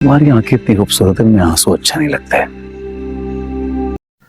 तुम्हारी आंखें इतनी खूबसूरत है, मैं आंसू अच्छा नहीं लगता है।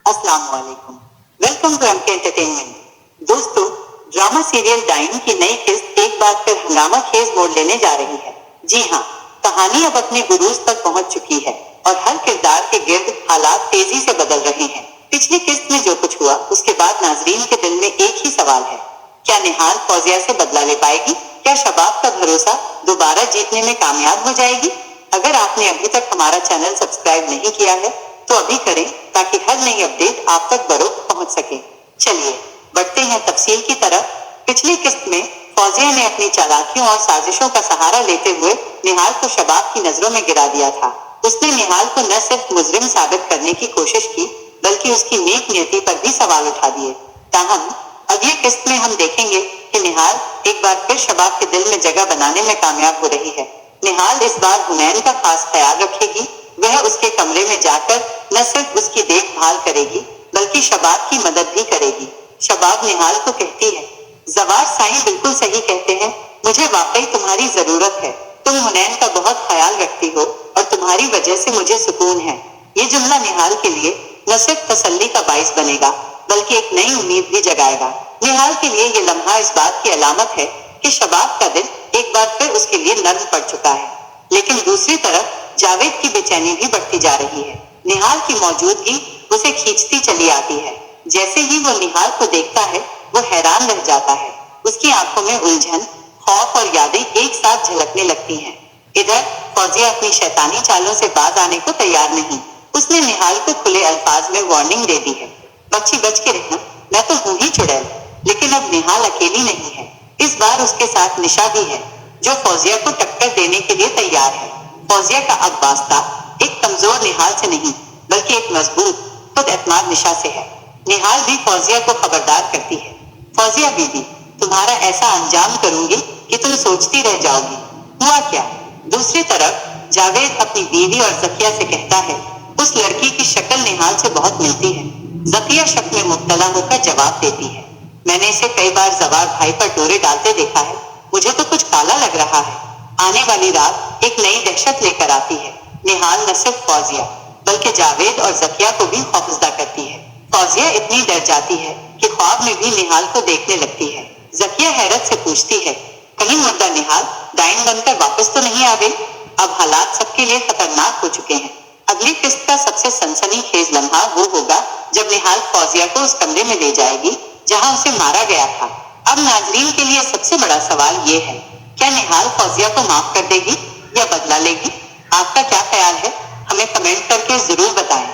अस्सलाम वालेकुम, वेलकम टू एमके एंटरटेनमेंट। दोस्तों, ड्रामा सीरियल डाइन की नई किस्त एक बार फिर हंगामा खेज मोड़ लेने जा रही है। जी हाँ, कहानी अब अपने गुरूज तक पहुंच चुकी है और हर किरदार के गिर्द हालात तेजी से बदल रहे हैं। पिछली किस्त में जो कुछ हुआ उसके बाद नाजरीन के दिल में एक ही सवाल है, क्या निहाल फौजिया से बदला ले पाएगी? क्या शबाब का भरोसा दोबारा जीतने में कामयाब हो जाएगी? अगर आपने अभी तक हमारा चैनल सब्सक्राइब नहीं किया है तो अभी करें ताकि हर नई अपडेट आप तक बरोक्त पहुंच सके। चलिए बढ़ते हैं तफसील की तरफ। पिछली किस्त में फौजिया ने अपनी चालाकियों और साजिशों का सहारा लेते हुए निहाल को शबाब की नजरों में गिरा दिया था। उसने निहाल को न सिर्फ मुजरिम साबित करने की कोशिश की बल्कि उसकी नेक नियति पर भी सवाल उठा दिए। ताहम अगली किस्त में हम देखेंगे कि निहाल एक बार फिर शबाब के दिल में जगह बनाने में कामयाब हो रही है। निहाल इस बार हुनैन का खास ख्याल रखेगी। वह उसके कमरे में जाकर न सिर्फ उसकी देखभाल करेगी बल्कि शबाब की मदद भी करेगी। शबाब निहाल को कहती है, जवार साईं बिल्कुल सही कहते हैं, मुझे वाकई तुम्हारी जरूरत है। तुम हुनैन का बहुत ख्याल रखती हो और तुम्हारी वजह से मुझे सुकून है। ये जुमला निहाल के लिए न सिर्फ तसल्ली का बाइस बनेगा बल्कि एक नई उम्मीद भी जगाएगा। निहाल के लिए ये लम्हा इस बात की अलामत है कि शबाब का दिल एक बार फिर उसके लिए नर्म पड़ चुका है। लेकिन दूसरी तरफ जावेद की बेचैनी भी बढ़ती जा रही है। निहाल की मौजूदगी उसे खींचती चली आती है। जैसे ही वो निहाल को देखता है वो हैरान रह जाता है। उसकी आंखों में उलझन, खौफ और यादें एक साथ झलकने लगती हैं। इधर फौजिया अपनी शैतानी चालों से बाज आने को तैयार नहीं। उसने निहाल को खुले अल्फाज में वार्निंग दे दी है, बच्ची बच के रहना, मैं तो हूं ही चुड़ैल। लेकिन अब निहाल अकेली नहीं है। इस बार उसके साथ निशा भी है जो फौजिया को टक्कर देने के लिए तैयार है। फौजिया का अब वास्ता एक कमजोर निहाल से नहीं बल्कि एक मजबूत खुद एतमाद निशा से है। निहाल भी फौजिया को खबरदार करती है, फौजिया बीबी, तुम्हारा ऐसा अंजाम करूंगी कि तुम सोचती रह जाओगी। हुआ क्या? दूसरी तरफ जावेद अपनी बीवी और जकिया से कहता है, उस लड़की की शक्ल निहाल से बहुत मिलती है। जकिया शक में मुब्तला होकर जवाब देती है, मैंने इसे कई बार जवार भाई पर डोरे डालते देखा है, मुझे तो कुछ काला लग रहा है। आने वाली रात एक नई दहशत लेकर आती है। निहाल न सिर्फ फौजिया बल्कि जावेद और जकिया को भी खौफजदा करती है। फौजिया इतनी डर जाती है कि ख्वाब में भी निहाल को देखने लगती है। जकिया हैरत से पूछती है, कहीं मुर्दा निहाल डाइन बनकर वापस तो नहीं आ गई? अब हालात सबके लिए खतरनाक हो चुके हैं। अगली किस्त का सबसे सनसनीखेज लम्हा वो होगा जब निहाल फौजिया को उस कमरे में ले जाएगी जहां उसे मारा गया था। अब नाजरीन के लिए सबसे बड़ा सवाल ये है, क्या निहाल फौजिया को माफ कर देगी या बदला लेगी? आपका क्या ख्याल है? हमें कमेंट करके जरूर बताएं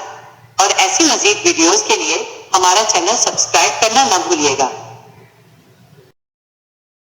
और ऐसी मजीद वीडियोस के लिए हमारा चैनल सब्सक्राइब करना न भूलिएगा।